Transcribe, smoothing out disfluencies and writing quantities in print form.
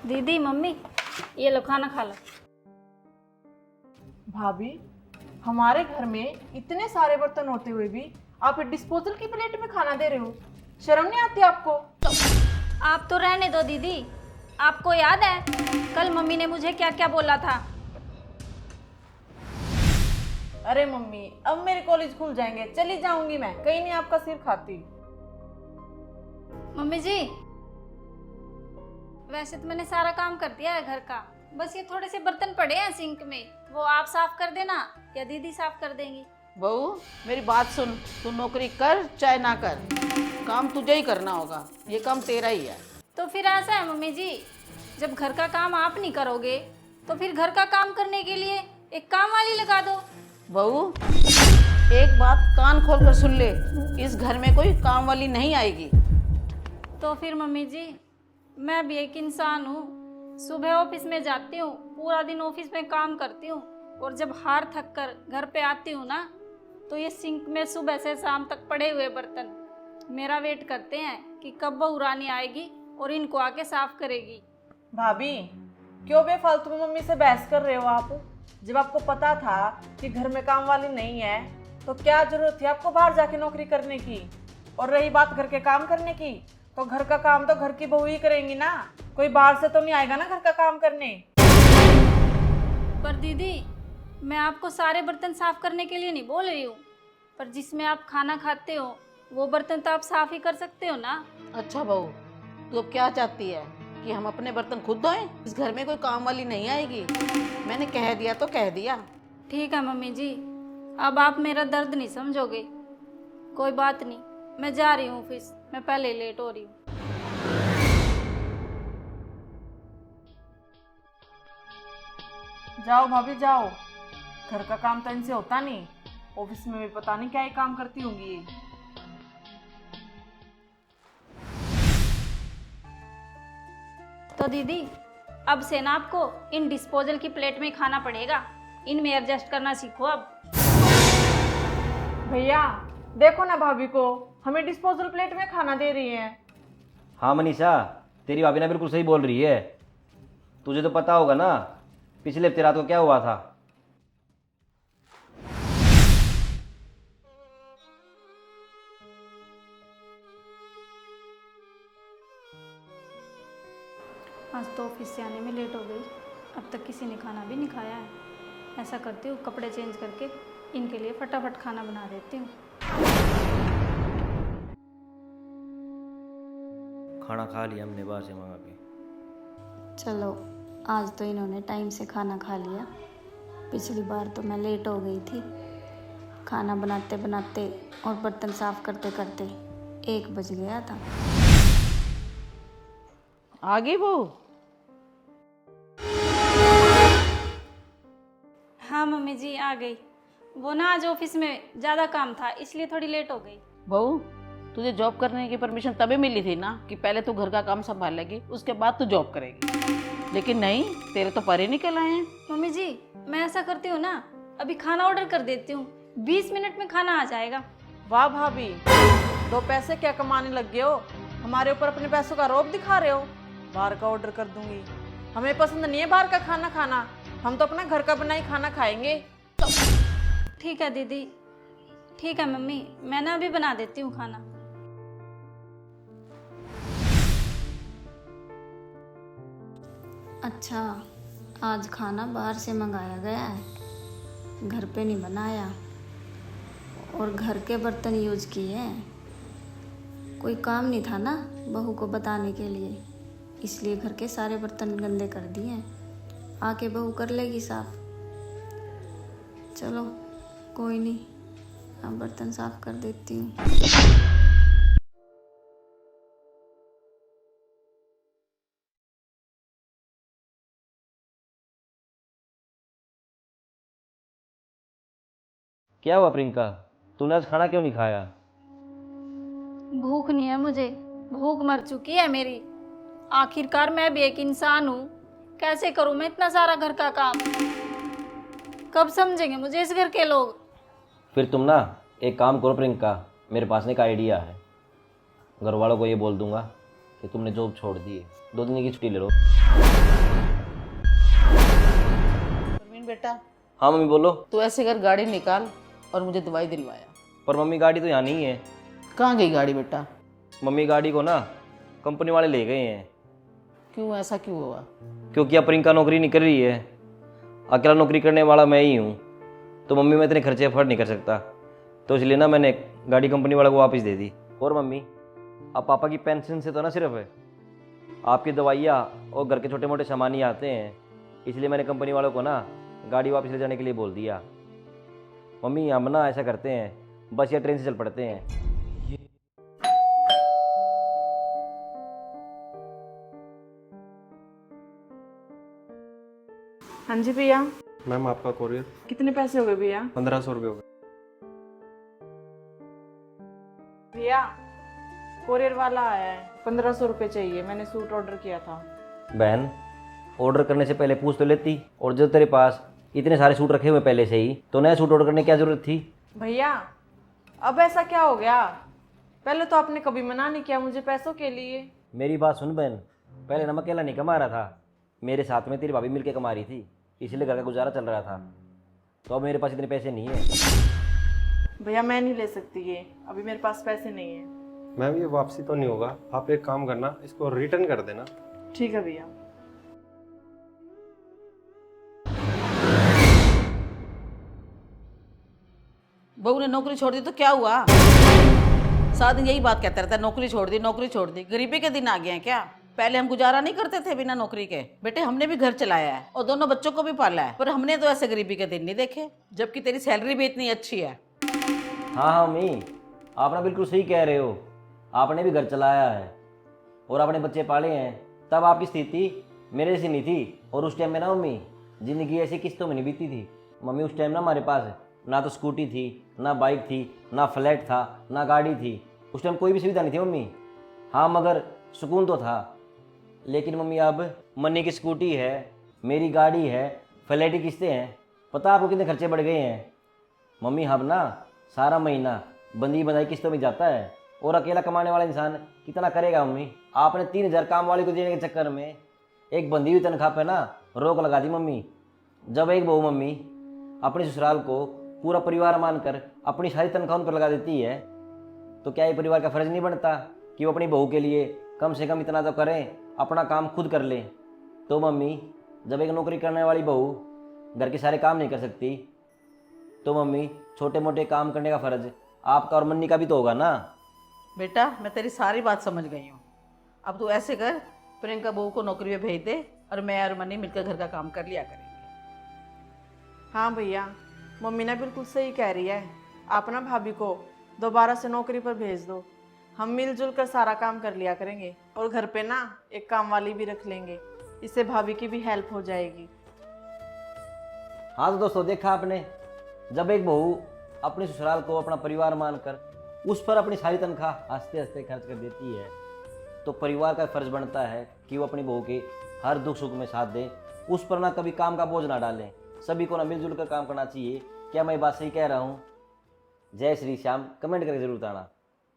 दीदी मम्मी ये लो खाना खा लो। भाभी, हमारे घर में इतने सारे बर्तन होते हुए भी आप डिस्पोजल की प्लेट में खाना दे रहे हो। शर्म नहीं आती आपको? आप तो रहने दो दीदी। आपको याद है कल मम्मी ने मुझे क्या क्या बोला था? अरे मम्मी, अब मेरे कॉलेज खुल जाएंगे, चली जाऊंगी मैं, कहीं नहीं आपका सिर खाती। मम्मी जी वैसे तो मैंने सारा काम कर दिया है घर का, बस ये थोड़े से बर्तन पड़े हैं सिंक में, वो आप साफ कर देना या दीदी साफ कर देंगी। बहू मेरी बात सुन, तू नौकरी कर चाहे ना कर, काम तुझे ही करना होगा, ये काम तेरा ही है। तो फिर ऐसा है मम्मी जी, जब घर का काम आप नहीं करोगे तो फिर घर का काम करने के लिए एक काम वाली लगा दो। बहू एक बात कान खोल कर सुन ले, इस घर में कोई काम वाली नहीं आएगी। तो फिर मम्मी जी मैं भी एक इंसान हूँ, सुबह ऑफिस में जाती हूँ, पूरा दिन ऑफिस में काम करती हूँ और जब हार थक कर घर पे आती हूँ ना तो ये सिंक में सुबह से शाम तक पड़े हुए बर्तन मेरा वेट करते हैं कि कब बहू रानी आएगी और इनको आके साफ करेगी। भाभी, क्यों बेफालतू में मम्मी से बहस कर रहे हो आप? जब आपको पता था कि घर में काम वाली नहीं है तो क्या जरूरत थी आपको बाहर जाके नौकरी करने की? और रही बात घर के काम करने की, तो घर का काम तो घर की बहू ही करेंगी ना, कोई बाहर से तो नहीं आएगा ना घर का काम करने। पर दीदी मैं आपको सारे बर्तन साफ करने के लिए नहीं बोल रही हूँ, पर जिसमें आप खाना खाते हो वो बर्तन तो आप साफ ही कर सकते हो ना। अच्छा बहू, तू अब क्या चाहती है कि हम अपने बर्तन खुद धोएं? इस घर में कोई काम वाली नहीं आएगी, मैंने कह दिया तो कह दिया। ठीक है मम्मी जी, अब आप मेरा दर्द नहीं समझोगे, कोई बात नहीं, मैं जा रही हूँ ऑफिस, मैं पहले ही लेट हो रही हूँ। जाओ भाभी जाओ, घर का काम तो इनसे होता नहीं, ऑफिस में भी पता नहीं क्या ही काम करती होंगी ये। तो दीदी अब से ना आपको इन डिस्पोजल की प्लेट में खाना पड़ेगा, इनमें एडजस्ट करना सीखो अब। भैया देखो ना, भाभी को हमें डिस्पोजल प्लेट में खाना दे रही है। हाँ मनीषा, तेरी भाभी ना बिल्कुल सही बोल रही है। तुझे तो पता होगा ना पिछले हफ्ते रात को क्या हुआ था। आज तो ऑफिस से आने में लेट हो गई, अब तक किसी ने खाना भी नहीं खाया है। ऐसा करती हूँ कपड़े चेंज करके इनके लिए फटाफट खाना बना देती हूँ। खाना खा लिया हमने बाहर से मंगा के। चलो आज तो इन्होंने टाइम से खाना खा लिया, पिछली बार तो मैं लेट हो गई थी, खाना बनाते बनाते और बर्तन साफ करते करते 1 बज गया था। आ गई बहू? हाँ मम्मी जी आ गई, वो ना आज ऑफिस में ज़्यादा काम था इसलिए थोड़ी लेट हो गई। बहू तुझे जॉब करने की परमिशन तभी मिली थी ना कि पहले तू घर का काम संभालेगी उसके बाद तू जॉब करेगी, लेकिन नहीं, तेरे तो परे निकल आए हैं। मम्मी जी मैं ऐसा करती हूँ ना, अभी खाना ऑर्डर कर देती हूँ, 20 मिनट में खाना आ जाएगा। वाह भाभी, 2 पैसे क्या कमाने लग गए हो, हमारे ऊपर अपने पैसों का रौब दिखा रहे हो। बाहर का ऑर्डर कर दूंगी, हमें पसंद नहीं है बाहर का खाना खाना, हम तो अपना घर का बनाई खाना खाएंगे। ठीक है दीदी, ठीक है मम्मी, मैं ना अभी बना देती हूँ खाना। अच्छा आज खाना बाहर से मंगाया गया है, घर पे नहीं बनाया, और घर के बर्तन यूज किए हैं। कोई काम नहीं था ना बहू को बताने के लिए, इसलिए घर के सारे बर्तन गंदे कर दिए हैं, आके बहू कर लेगी साफ। चलो कोई नहीं, अब बर्तन साफ कर देती हूँ। क्या हुआ प्रियंका, तूने आज खाना क्यों नहीं खाया? भूख नहीं है मुझे, भूख मर चुकी है मेरी। आखिरकार मैं भी एक इंसान हूँ, कैसे करूँ मैं इतना सारा घर का काम? कब समझेंगे मुझे इस घर के लोग? फिर तुम ना एक काम करो प्रियंका, मेरे पास ना एक आइडिया है। घर वालों को ये बोल दूंगा कि तुमने जॉब छोड़ दी है, 2 दिन की छुट्टी ले लो। परवीन बेटा, हाँ मम्मी बोलो। तू ऐसे कर, गाड़ी निकाल और मुझे दवाई दिलवाया। पर मम्मी गाड़ी तो यहाँ नहीं है। कहाँ गई गाड़ी बेटा? मम्मी गाड़ी को ना कंपनी वाले ले गए हैं। क्यों, ऐसा क्यों हुआ? क्योंकि अब प्रियंका नौकरी नहीं कर रही है, अकेला नौकरी करने वाला मैं ही हूँ, तो मम्मी मैं इतने खर्चे अफोर्ड नहीं कर सकता, तो इसलिए ना मैंने गाड़ी कंपनी वाले को वापस दे दी। और मम्मी अब पापा की पेंशन से तो ना सिर्फ है आपकी दवाइयाँ और घर के छोटे मोटे सामान ही आते हैं, इसलिए मैंने कंपनी वालों को ना गाड़ी वापस ले जाने के लिए बोल दिया। मम्मी हम ना ऐसा करते हैं, बस या ट्रेन से चल पड़ते हैं। हाँ जी भैया। मैम आपका कोरियर कितने पैसे हो गए भैया? 1500 रुपये हो गए। भैया कोरियर वाला आया है, 1500 रुपये चाहिए, मैंने सूट ऑर्डर किया था। बहन ऑर्डर करने से पहले पूछ तो लेती, और जब तेरे पास इतने सारे सूट रखे हुए पहले से ही, तो नया सूट ऑर्डर करने की क्या ज़रूरत थी? भैया अब ऐसा क्या हो गया? पहले तो आपने कभी मना नहीं किया मुझे पैसों के लिए। मेरी बात सुन बहन, पहले ना मैं अकेला नहीं कमा रहा था, मेरे साथ में तेरी भाभी मिलके कमा रही थी, इसलिए घर का गुजारा चल रहा था। तो अब मेरे पास इतने पैसे नहीं है। भैया मैं नहीं ले सकती ये, अभी मेरे पास पैसे नहीं है। मैम ये वापसी तो नहीं होगा, आप एक काम करना, इसको रिटर्न कर देना। ठीक है भैया। बहू ने नौकरी छोड़ दी तो क्या हुआ? सारा दिन यही बात कहता रहता है, नौकरी छोड़ दी, नौकरी छोड़ दी। गरीबी के दिन आ गए हैं क्या? पहले हम गुजारा नहीं करते थे बिना नौकरी के? बेटे हमने भी घर चलाया है और दोनों बच्चों को भी पाला है, पर हमने तो ऐसे गरीबी के दिन नहीं देखे, जबकि तेरी सैलरी भी इतनी अच्छी है। हाँ हाँ मम्मी, आप ना बिल्कुल सही कह रहे हो, आपने भी घर चलाया है और आपने बच्चे पाले हैं, तब आपकी स्थिति मेरे जैसी नहीं थी। और उस टाइम में ना मम्मी ज़िंदगी ऐसी किस्तों में नहीं बीती थी। मम्मी उस टाइम ना हमारे पास ना तो स्कूटी थी, ना बाइक थी, ना फ्लैट था, ना गाड़ी थी, उस टाइम कोई भी सुविधा नहीं थी मम्मी। हाँ मगर सुकून तो था। लेकिन मम्मी अब मन्नी की स्कूटी है, मेरी गाड़ी है, फ्लैट की किस्तें हैं, पता आपको कितने खर्चे बढ़ गए हैं मम्मी। हम ना सारा महीना बंदी बंधाई किस्तों में जाता है, और अकेला कमाने वाला इंसान कितना करेगा मम्मी? आपने 3000 काम वाले को देने के चक्कर में एक बंदी हुई तनख्वाह पे ना रोक लगा दी मम्मी। जब एक बहू मम्मी अपने ससुराल को पूरा परिवार मानकर अपनी सारी तनख्वाह उन पर लगा देती है, तो क्या ये परिवार का फर्ज नहीं बनता कि वो अपनी बहू के लिए कम से कम इतना तो करें, अपना काम खुद कर लें? तो मम्मी जब एक नौकरी करने वाली बहू घर के सारे काम नहीं कर सकती, तो मम्मी छोटे मोटे काम करने का फर्ज आपका और मन्नी का भी तो होगा ना। बेटा मैं तेरी सारी बात समझ गई हूँ। अब तू ऐसे कर, प्रियंका बहू को नौकरी पे भेज दे और मैं और मनी मिलकर घर का काम कर लिया करेंगे। हाँ भैया, मम्मी ना बिल्कुल सही कह रही है, आप ना भाभी को दोबारा से नौकरी पर भेज दो, हम मिलजुल कर सारा काम कर लिया करेंगे, और घर पे ना एक काम वाली भी रख लेंगे, इससे भाभी की भी हेल्प हो जाएगी। हाँ तो दोस्तों देखा आपने, जब एक बहू अपने ससुराल को अपना परिवार मानकर उस पर अपनी सारी तनख्वाह हंसते हंसते खर्च कर देती है, तो परिवार का फर्ज बनता है कि वो अपनी बहू के हर दुख सुख में साथ दे, उस पर ना कभी काम का बोझ ना डालें। सभी को ना मिलजुल कर काम करना चाहिए। क्या मैं ये बात सही कह रहा हूँ? जय श्री श्याम, कमेंट करके जरूर बताना।